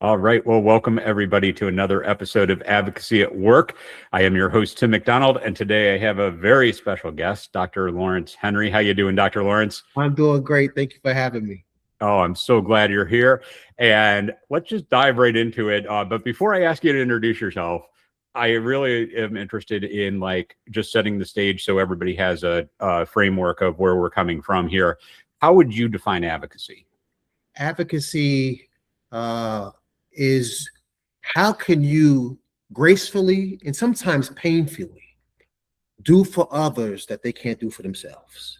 All right. Well, welcome everybody to another episode of Advocacy at Work. I am your host, Tim McDonald, and today I have a very special guest, Dr. Lawrence Henry. How you doing, Dr. Lawrence? I'm doing great. Thank you for having me. Oh, I'm so glad you're here. And let's just dive right into it. But before I ask you to introduce yourself, I really am interested in just setting the stage so everybody has a framework of where we're coming from here. How would you define advocacy? Advocacy is how can you gracefully and sometimes painfully do for others that they can't do for themselves?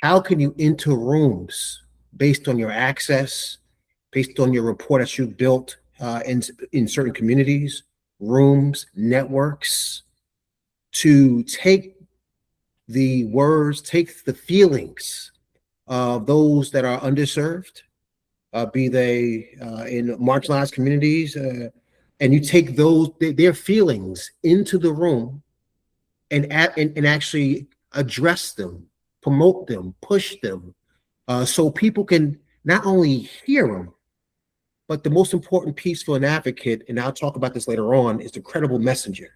How can you enter rooms based on your access, based on your rapport that you've built in certain communities, rooms, networks, to take the words, take the feelings of those that are underserved, be they in marginalized communities, and you take their feelings into the room and actually address them, promote them, push them, so people can not only hear them, but the most important piece for an advocate, and I'll talk about this later on, is the credible messenger.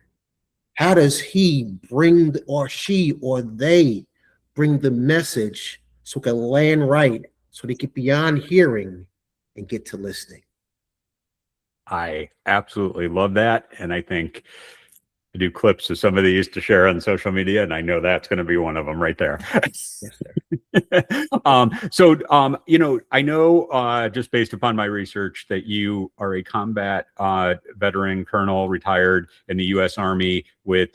How does he bring, or she, or they bring the message so it can land right, so they get beyond hearing and get to listening? I absolutely love that. And I think I do clips of some of these to share on social media, and I know that's going to be one of them right there. Yes, sir. I know just based upon my research that you are a combat veteran, colonel, retired in the U.S. Army with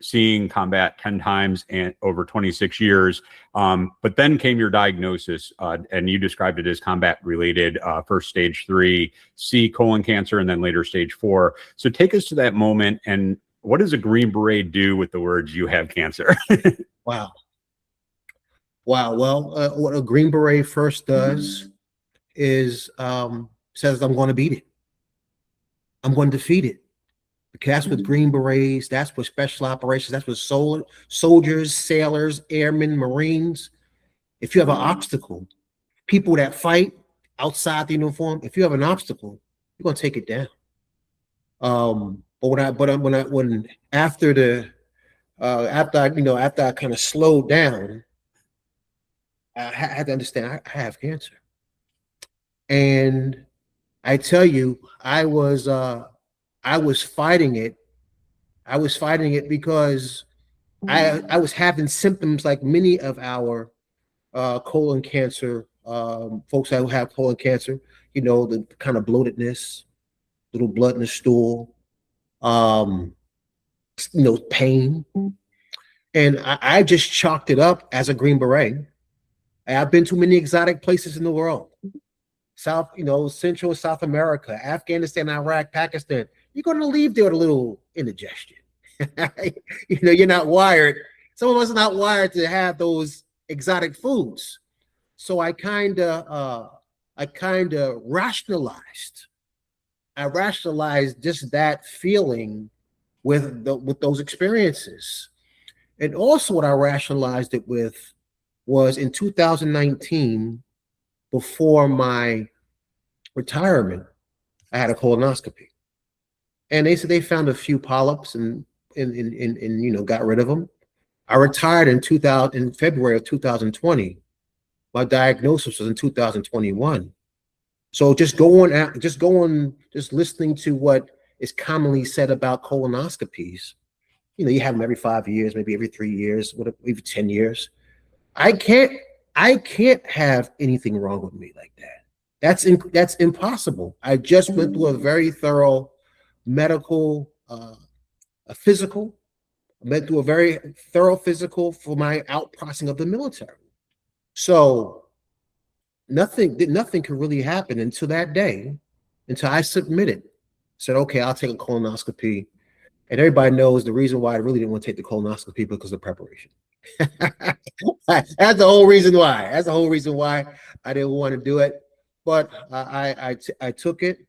seeing combat 10 times and over 26 years. But then came your diagnosis, and you described it as combat related, first stage 3C colon cancer, and then later stage 4. So take us to that moment, and what does a Green Beret do with the words "you have cancer"? Wow. Well, what a Green Beret first does is says, I'm going to beat it. I'm going to defeat it. Because that's what Green Berets, that's what special operations, that's what soldiers, sailors, airmen, Marines. If you have an obstacle, people that fight outside the uniform, if you have an obstacle, you're going to take it down. After I kind of slowed down, I had to understand I have cancer. And I tell you, I was fighting it. I was fighting it because I was having symptoms like many of our colon cancer folks that have colon cancer, the kind of bloatedness, little blood in the stool, pain. And I just chalked it up as a Green Beret. I've been to many exotic places in the world. Central South America, Afghanistan, Iraq, Pakistan. You're going to leave there with a little indigestion. You're not wired. Some of us are not wired to have those exotic foods. So I kind of rationalized. I rationalized just that feeling with those experiences. And also what I rationalized it with was in 2019, before my retirement, I had a colonoscopy. And they said they found a few polyps and got rid of them. I retired in February of 2020. My diagnosis was in 2021. So just listening to what is commonly said about colonoscopies. You have them every 5 years, maybe every 3 years, every 10 years. I can't have anything wrong with me like that. That's impossible. I just went through a very thorough medical, a physical. I went through a very thorough physical for my outcrossing of the military. So nothing could really happen until that day, until I submitted. Said, okay, I'll take a colonoscopy. And everybody knows the reason why I really didn't want to take the colonoscopy because of preparation. That's the whole reason why. That's the whole reason why I didn't want to do it. But I took it,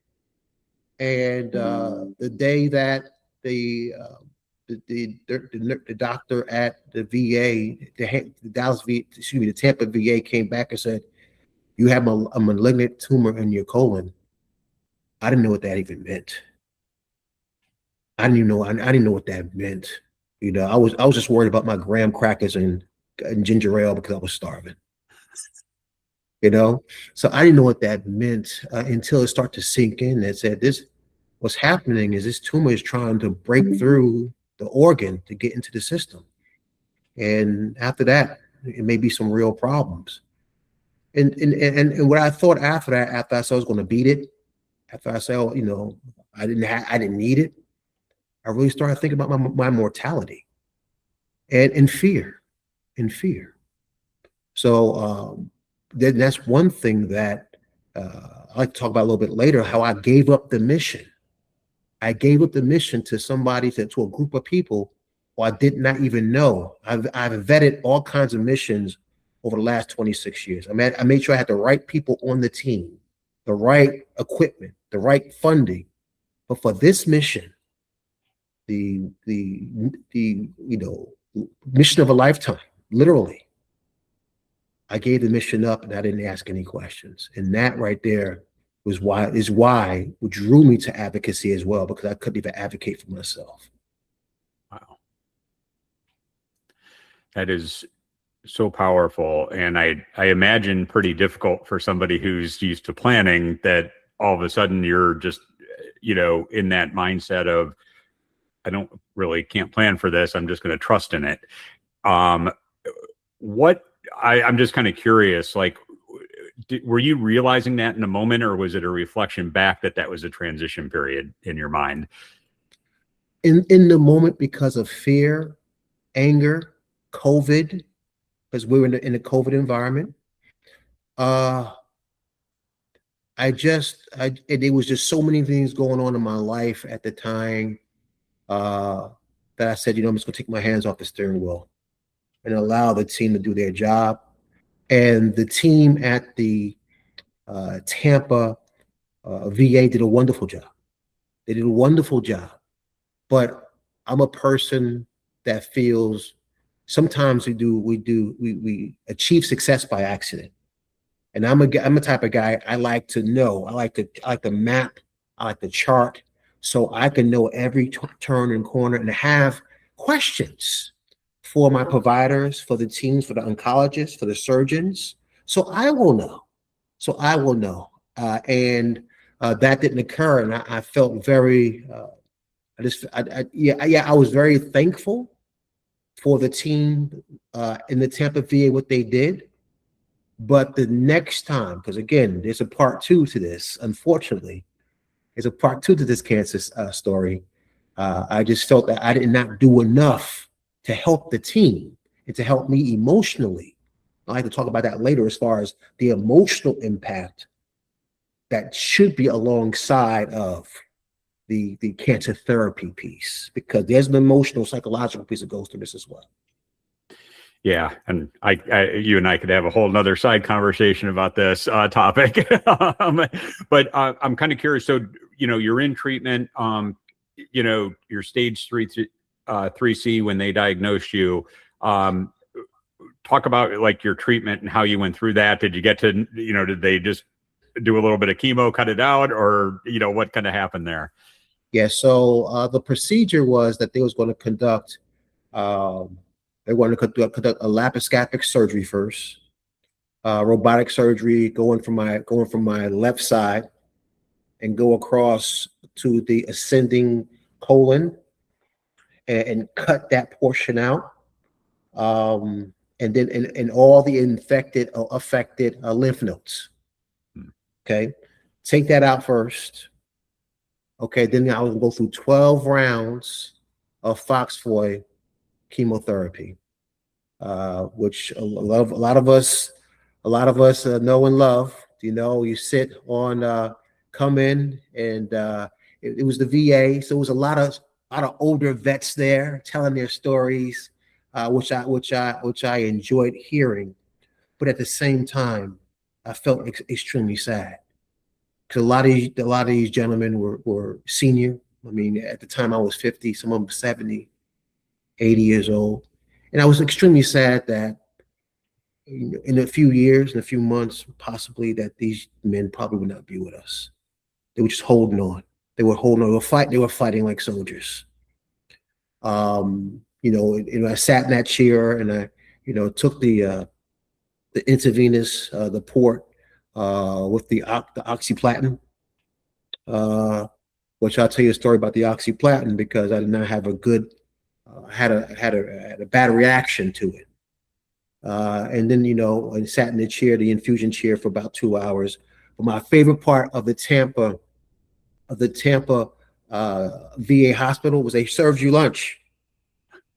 and the day that the doctor at the VA, the Tampa VA came back and said, you have a malignant tumor in your colon. I didn't know what that even meant. I didn't know what that meant. You know, I was just worried about my graham crackers and ginger ale because I was starving. You know, so I didn't know what that meant until it started to sink in. That said, this what's happening is this tumor is trying to break through the organ to get into the system, and after that, it may be some real problems. And what I thought after that, after I said I was going to beat it, after I said, oh, you know, I didn't need it. I really started thinking about my mortality and fear and fear. So then that's one thing that I like to talk about a little bit later, how I gave up the mission. I gave up the mission to somebody, to a group of people who I did not even know. I've vetted all kinds of missions over the last 26 years. I made sure I had the right people on the team, the right equipment, the right funding. But for this mission, the you know, mission of a lifetime, literally, I gave the mission up and I didn't ask any questions. And that right there is why what drew me to advocacy as well, because I couldn't even advocate for myself. Wow. That is so powerful. And I imagine pretty difficult for somebody who's used to planning, that all of a sudden you're just, you know, in that mindset of, I can't plan for this. I'm just going to trust in it. I'm just kind of curious, like, were you realizing that in a moment, or was it a reflection back that was a transition period in your mind? In the moment, because of fear, anger, COVID, because we were in a COVID environment. There was just so many things going on in my life at the time that I said, you know, I'm just gonna take my hands off the steering wheel and allow the team to do their job. And the team at the Tampa VA did a wonderful job. They did a wonderful job. But I'm a person that feels sometimes we achieve success by accident. And I'm a type of guy, I like to know, I like to map, I like to chart, so I can know every turn and corner and have questions for my providers, for the teams, for the oncologists, for the surgeons. So I will know. And that didn't occur. And I felt very, I was very thankful for the team in the Tampa VA, what they did. But the next time, because again, there's a part two to this, unfortunately, there's a part two to this cancer story. I just felt that I did not do enough to help the team and to help me emotionally. I like to talk about that later as far as the emotional impact that should be alongside of the cancer therapy piece, because there's an emotional, psychological piece that goes through this as well. Yeah, and you and I could have a whole nother side conversation about this topic. But I'm kind of curious. So, you know, you're in treatment. You know, your stage 3C when they diagnosed you. Talk about like your treatment and how you went through that. Did you get to, you know, did they just do a little bit of chemo, cut it out, or, you know, what kind of happened there? Yeah. So the procedure was that they was going to conduct. They wanted to conduct a laparoscopic surgery first, robotic surgery, going from my left side and go across to the ascending colon and cut that portion out, and then and all the infected or affected lymph nodes. Okay, take that out first. Okay, then I will go through 12 rounds of Foxfoy chemotherapy, which a lot of us know and love. You know, you sit on, come in, and it was the VA, so it was a lot of older vets there telling their stories, which I enjoyed hearing, but at the same time, I felt extremely sad because a lot of these gentlemen were senior. I mean, at the time I was 50, some of them 70, 80 years old. And I was extremely sad that in a few years, in a few months, possibly that these men probably would not be with us. They were just holding on. They were holding on. They were fighting like soldiers. I sat in that chair and I, took the intravenous, the port, with the oxyplatin, which I'll tell you a story about the oxyplatin because I did not have a good, had a bad reaction to it. And then, I sat in the chair, the infusion chair, for about 2 hours. But my favorite part of the Tampa VA hospital was they served you lunch.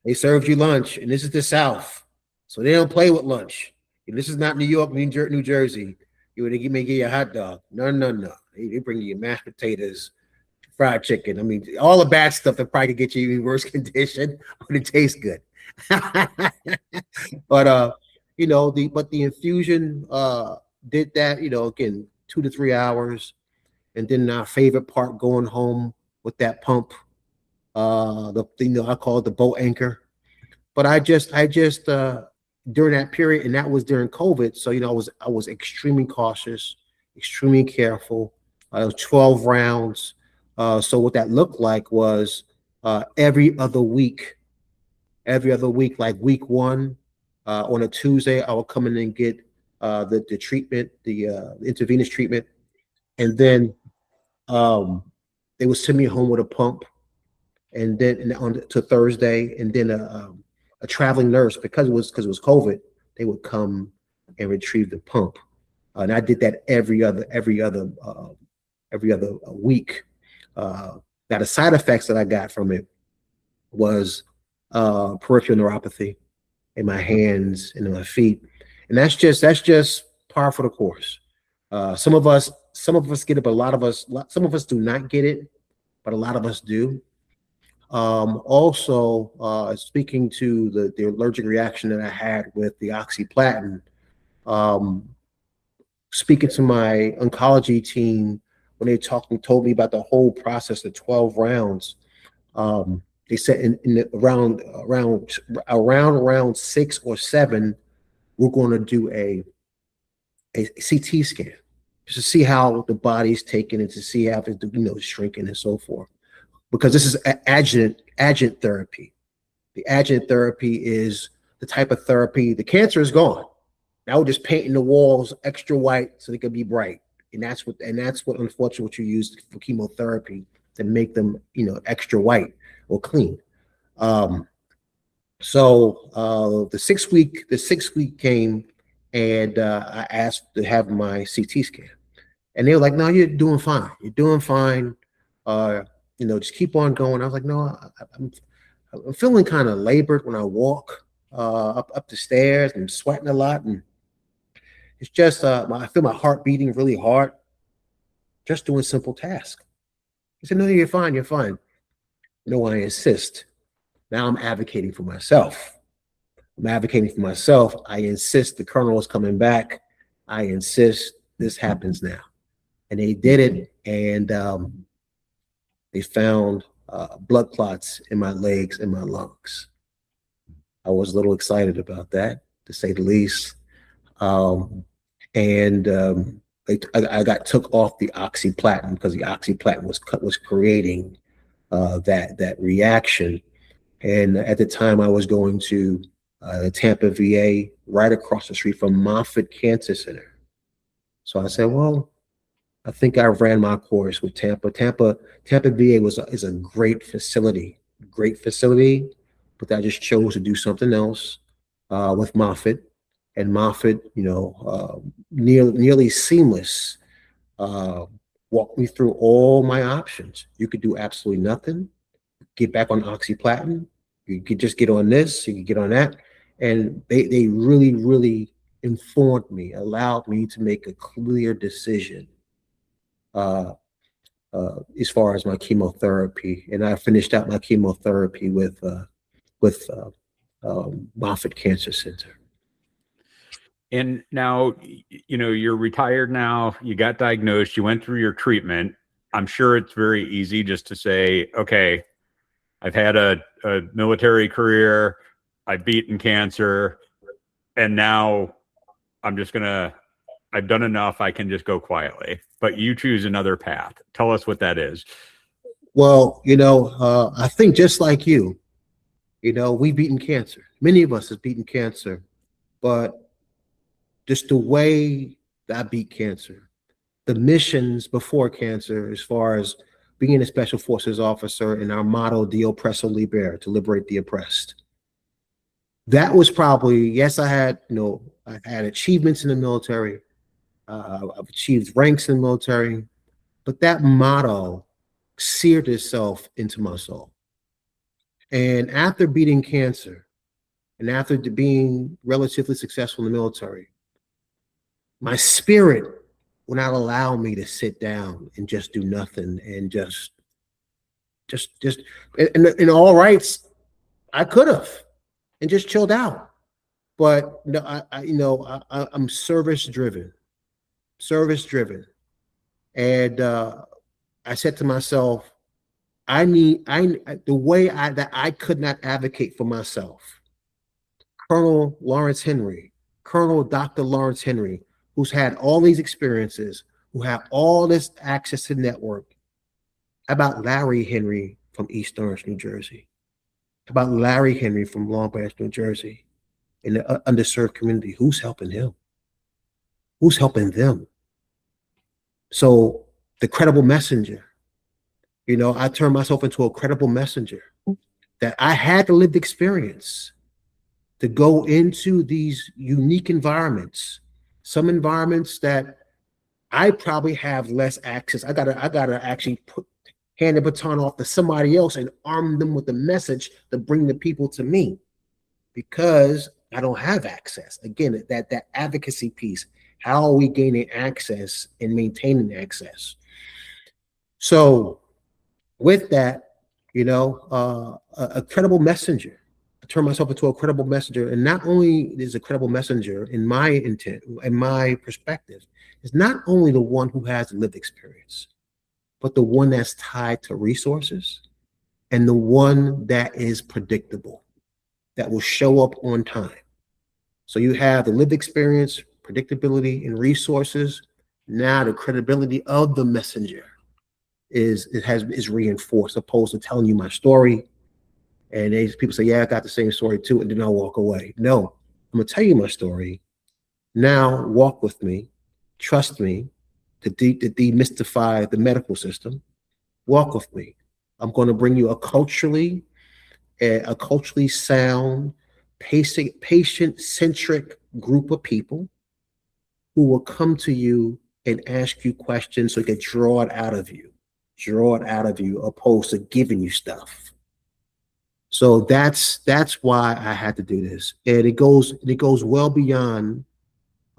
They served you lunch, and this is the South, so they don't play with lunch. And this is not New York, New Jersey. They may give you a hot dog. No. They bring you mashed potatoes, fried chicken. I mean, all the bad stuff that probably could get you in worse condition, but it tastes good. But the infusion did that. Again, 2 to 3 hours, and then our favorite part, going home with that pump. I call it the boat anchor. But I just during that period, and that was during COVID, so I was extremely cautious, extremely careful. It was 12 rounds. So what that looked like was every other week, like week 1, on a Tuesday, I would come in and get the treatment, the intravenous treatment, and then they would send me home with a pump, and then to Thursday, and then a traveling nurse, because it was COVID, they would come and retrieve the pump, and I did that every other week. Now the side effects that I got from it was peripheral neuropathy in my hands and in my feet, and that's just par for the course. Some of us get it, but some of us do not get it, but a lot of us do. Also, speaking to the allergic reaction that I had with the oxyplatin, speaking to my oncology team when they told me about the whole process, the 12 rounds, they said around round 6 or 7, we're going to do a CT scan just to see how the body's taking it, to see how it's shrinking and so forth. Because this is adjuvant therapy. The adjuvant therapy is the type of therapy, the cancer is gone. Now we're just painting the walls extra white so they can be bright. And that's what unfortunately what you use for chemotherapy, to make them, extra white or clean. So the 6 week came, and I asked to have my CT scan, and they were like, "No, you're doing fine. You're doing fine. Just keep on going." I was like, "No, I'm feeling kind of labored when I walk up the stairs, and I'm sweating a lot, and it's just I feel my heart beating really hard just doing simple tasks." He said, "No, you're fine. You're fine." No, I insist. Now I'm advocating for myself. I insist the colonel is coming back. I insist this happens now. And they did it, and they found blood clots in my legs and my lungs. I was a little excited about that, to say the least. I got took off the oxyplatin because the oxyplatin was creating that reaction. And at the time, I was going to the Tampa VA, right across the street from Moffitt Cancer Center. So I said, well, I think I ran my course with Tampa. Tampa VA is a great facility, but I just chose to do something else with Moffitt. And Moffitt, nearly seamless, walked me through all my options. You could do absolutely nothing, get back on oxyplatin. You could just get on this, you could get on that. And they really, really informed me, allowed me to make a clear decision as far as my chemotherapy. And I finished out my chemotherapy with Moffitt Cancer Center. And now, you're retired now, you got diagnosed, you went through your treatment. I'm sure it's very easy just to say, okay, I've had a military career, I've beaten cancer, and now I'm just going to I've done enough. I can just go quietly. But you choose another path. Tell us what that is. Well, I think just like you, we've beaten cancer. Many of us have beaten cancer, but just the way that I beat cancer, the missions before cancer, as far as being a special forces officer and our motto, "De oppresso liber," to liberate the oppressed. That was probably, yes, I had achievements in the military. I've achieved ranks in the military, but that motto seared itself into my soul. And after beating cancer and after being relatively successful in the military, my spirit would not allow me to sit down and just do nothing and just in all rights, I could have and just chilled out. But no, I'm service driven, and I said to myself, the way that I could not advocate for myself. Colonel Dr. Lawrence Henry, who's had all these experiences, who have all this access to network. How about Larry Henry from East Orange, New Jersey? How about Larry Henry from Long Branch, New Jersey, in the underserved community? Who's helping him? Who's helping them? So the credible messenger, I turned myself into a credible messenger, that I had the lived experience to go into these unique environments, some environments that I probably have less access. I gotta actually hand the baton off to somebody else and arm them with the message to bring the people to me, because I don't have access. Again, that advocacy piece. How are we gaining access and maintaining access? So with that, a credible messenger. I turn myself into a credible messenger. And not only is a credible messenger, in my intent, in my perspective, is not only the one who has lived experience, but the one that's tied to resources and the one that is predictable, that will show up on time. So you have the lived experience, predictability, and resources. Now the credibility of the messenger is reinforced, opposed to telling you my story. And people say, yeah, I got the same story too, and then I'll walk away. No, I'm gonna tell you my story. Now walk with me, trust me, to demystify the medical system. Walk with me. I'm going to bring you a culturally sound, patient-centric group of people who will come to you and ask you questions so you can draw it out of you, opposed to giving you stuff. So that's why I had to do this. And it goes well beyond.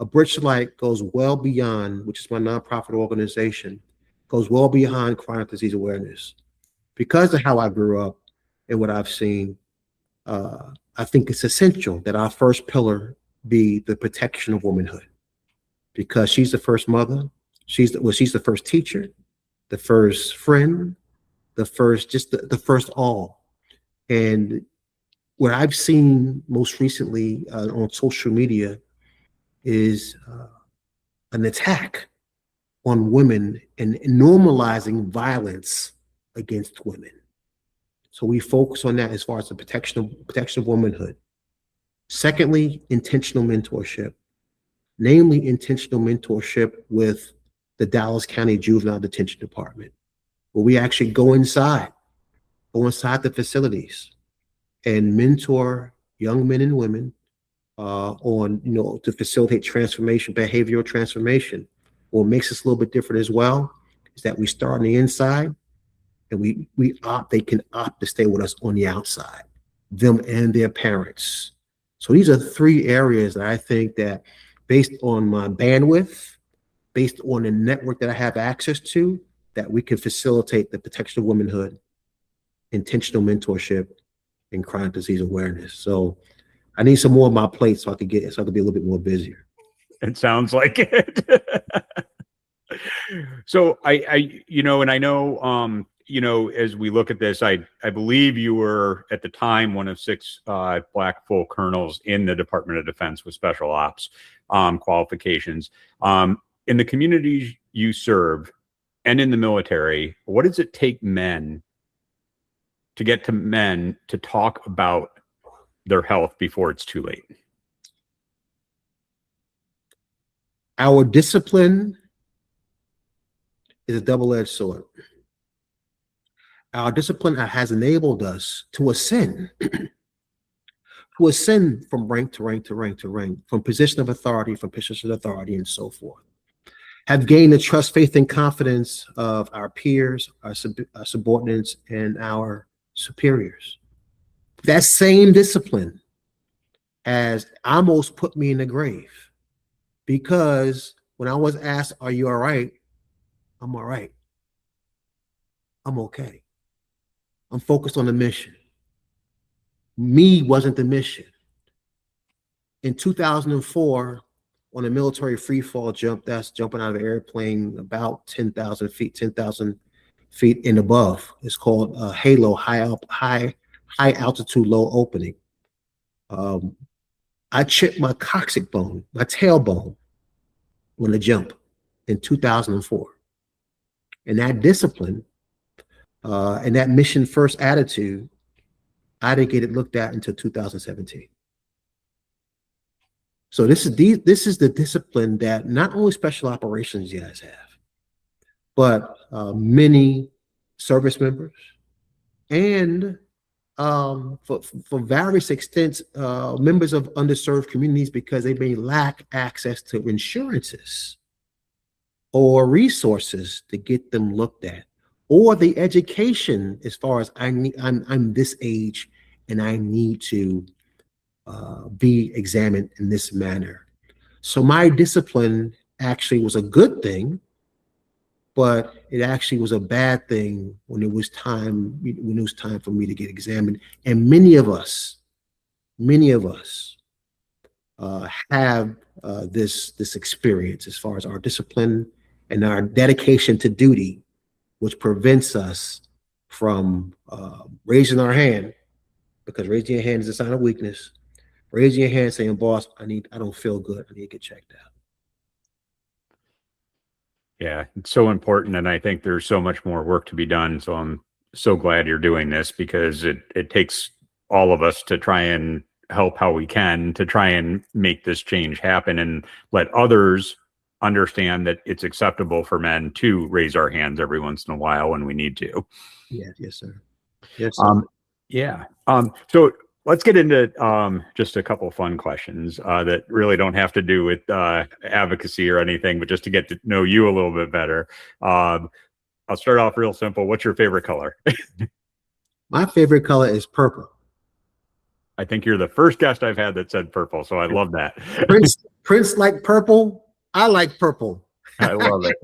A Bridge to Light goes well beyond, which is my nonprofit organization, goes well beyond chronic disease awareness. Because of how I grew up and what I've seen, I think it's essential that our first pillar be the protection of womanhood, because she's the first mother, she's the first teacher, the first friend, the first all. And what I've seen most recently on social media is an attack on women and normalizing violence against women. So we focus on that as far as the protection of womanhood. Secondly, intentional mentorship, namely intentional mentorship with the Dallas County Juvenile Detention Department, where we actually go inside the facilities and mentor young men and women to facilitate transformation, behavioral transformation. What makes us a little bit different as well is that we start on the inside, and they can opt to stay with us on the outside, them and their parents. So these are three areas that I think that, based on my bandwidth, based on the network that I have access to, that we can facilitate the protection of womanhood, intentional mentorship, and chronic disease awareness. So I need some more on my plate so I could be a little bit more busier. It sounds like it. So I and I know you know, as we look at this, I believe you were at the time one of 6 black full colonels in the Department of Defense with special ops qualifications. In the communities you serve and in the military, what does it take men to talk about their health before it's too late? Our discipline is a double-edged sword. Our discipline has enabled us to ascend, from rank to rank to rank to rank, from position of authority, and so forth. Have gained the trust, faith, and confidence of our peers, our subordinates, and our superiors. That same discipline has almost put me in the grave, because when I was asked, "Are you all right?" I'm all right. I'm okay. I'm focused on the mission. Me wasn't the mission. In 2004, on a military free fall jump, that's jumping out of an airplane about 10,000 feet and above. It's called HALO, high altitude, low opening. I chipped my coccyx bone, my tailbone, on the jump in 2004. And that discipline and that mission first attitude, I didn't get it looked at until 2017. So this is the discipline that not only special operations guys have, but many service members, and for various extents, members of underserved communities, because they may lack access to insurances or resources to get them looked at, or the education as far as I'm this age and I need to be examined in this manner. So my discipline actually was a good thing, but it actually was a bad thing when it was time for me to get examined. And many of us have this experience as far as our discipline and our dedication to duty, which prevents us from raising our hand, because raising your hand is a sign of weakness. Raising your hand saying, "Boss, I don't feel good. I need to get checked out." Yeah, it's so important. And I think there's so much more work to be done. So I'm so glad you're doing this, because it takes all of us to try and help how we can to try and make this change happen, and let others understand that it's acceptable for men to raise our hands every once in a while when we need to. Yeah, yes, sir. Yes, sir. Yeah. So let's get into just a couple of fun questions that really don't have to do with advocacy or anything, but just to get to know you a little bit better. I'll start off real simple. What's your favorite color? My favorite color is purple. I think you're the first guest I've had that said purple, so I love that. Prince like purple. I like purple. I love it.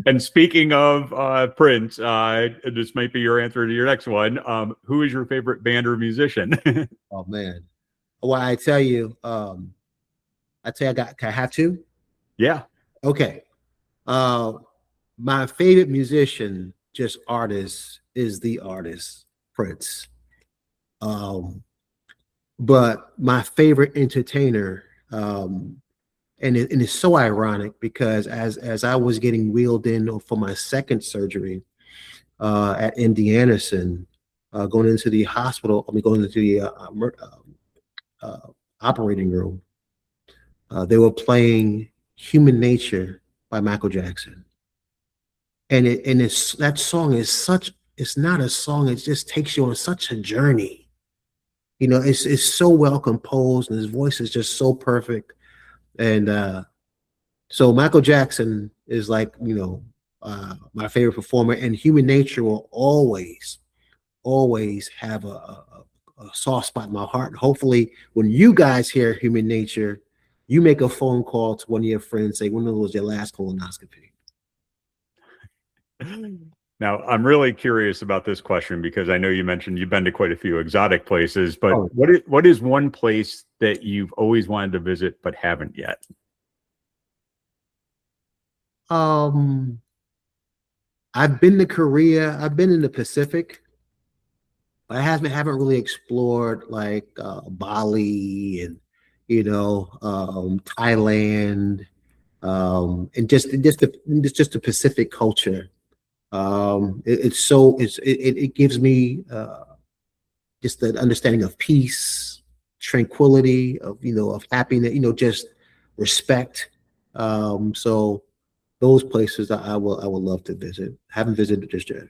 And speaking of Prince, this might be your answer to your next one. Who is your favorite band or musician? Oh man. Well, I tell you, can I have to? Yeah. Okay. My favorite musician, just artist, is the artist Prince. But my favorite entertainer, and it's so ironic, because as I was getting wheeled in for my second surgery at Indigestion, going into the hospital, going into the operating room, they were playing "Human Nature" by Michael Jackson, and that song is it's not a song; it just takes you on such a journey. You know, it's so well composed, and his voice is just so perfect. And so Michael Jackson is like, my favorite performer, and Human Nature will always have a soft spot in my heart. And hopefully when you guys hear Human Nature, you make a phone call to one of your friends, say, when was your last colonoscopy? Now, I'm really curious about this question, because I know you mentioned you've been to quite a few exotic places, but what is one place that you've always wanted to visit but haven't yet? I I've been to Korea. I've been in the Pacific. I haven't really explored like Bali and Thailand, and just the Pacific culture. It gives me just the understanding of peace, tranquility, of happiness, just respect. So those places that I would love to visit. Haven't visited just yet.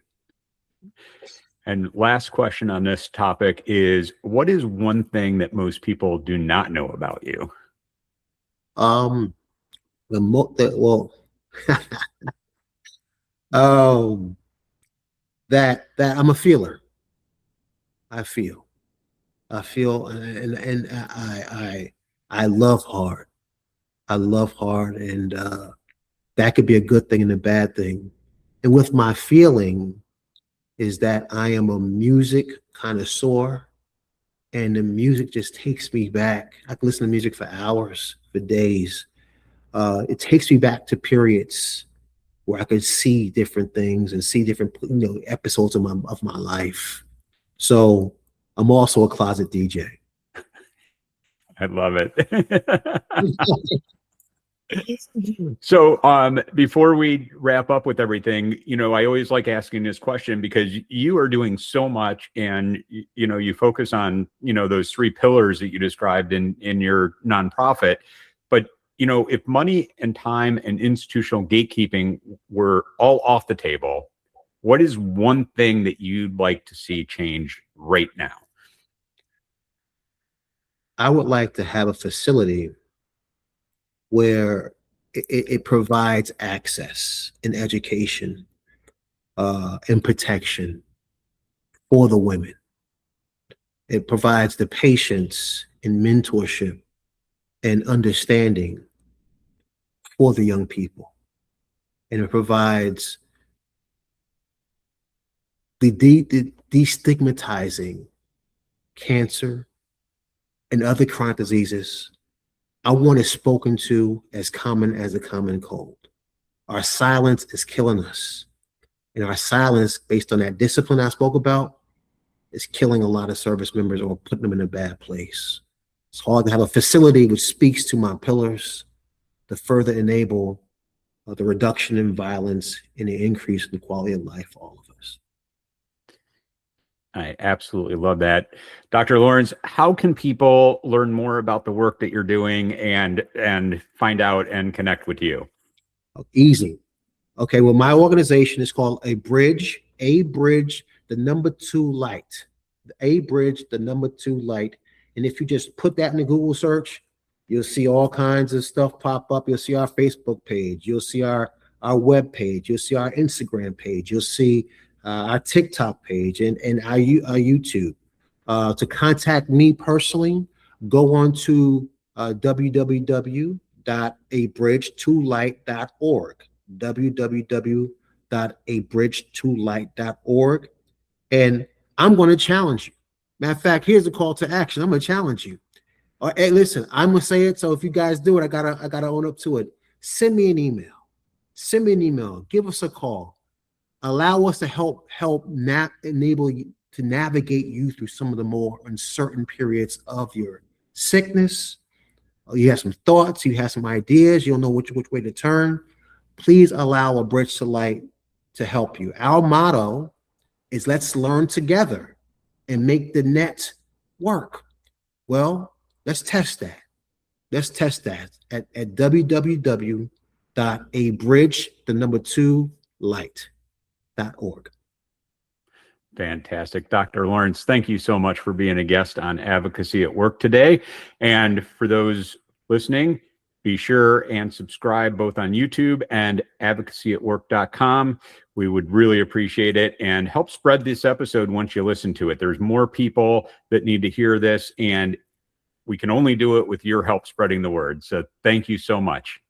And last question on this topic is, what is one thing that most people do not know about you? Um, well, that I'm a feeler. I feel, and I love hard. I love hard, and that could be a good thing and a bad thing. And with my feeling is that I am a music connoisseur, and the music just takes me back. I can listen to music for hours, for days. It takes me back to periods where I could see different things and see different episodes of my life. So I'm also a closet DJ. I love it. So before we wrap up with everything, I always like asking this question because you are doing so much, and you focus on those three pillars that you described in your nonprofit. But if money and time and institutional gatekeeping were all off the table, what is one thing that you'd like to see change right now? I would like to have a facility where it provides access and education and protection for the women. It provides the patience and mentorship and understanding for the young people. And it provides the destigmatizing cancer and other chronic diseases. I want it spoken to as common as a common cold. Our silence is killing us. And our silence, based on that discipline I spoke about, is killing a lot of service members or putting them in a bad place. It's hard to have a facility which speaks to my pillars to further enable the reduction in violence and the increase in the quality of life for all of us. I absolutely love that. Dr. Lawrence, how can people learn more about the work that you're doing and find out and connect with you? Easy. Okay, well, my organization is called A Bridge, the number 2 light. A Bridge, the number 2 light. And if you just put that in the Google search, you'll see all kinds of stuff pop up. You'll see our Facebook page. You'll see our web page. You'll see our Instagram page. You'll see our TikTok page and our YouTube. To contact me personally, go on to www.abridge2light.org, www.abridge2light.org, and I'm going to challenge you. Matter of fact, here's a call to action. I'm going to challenge you. Hey, listen, I'm going to say it. So if you guys do it, I gotta own up to it. Send me an email. Give us a call. Allow us to help enable you to navigate you through some of the more uncertain periods of your sickness. You have some thoughts, you have some ideas, you don't know which way to turn. Please allow A Bridge to Light to help you. Our motto is let's learn together and make the net work. Well, let's test that. Let's test that at www.abridge2light.org. Fantastic. Dr. Lawrence, thank you so much for being a guest on Advocacy at Work today. And for those listening, be sure and subscribe both on YouTube and advocacyatwork.com. We would really appreciate it, and help spread this episode once you listen to it. There's more people that need to hear this, and we can only do it with your help spreading the word. So thank you so much.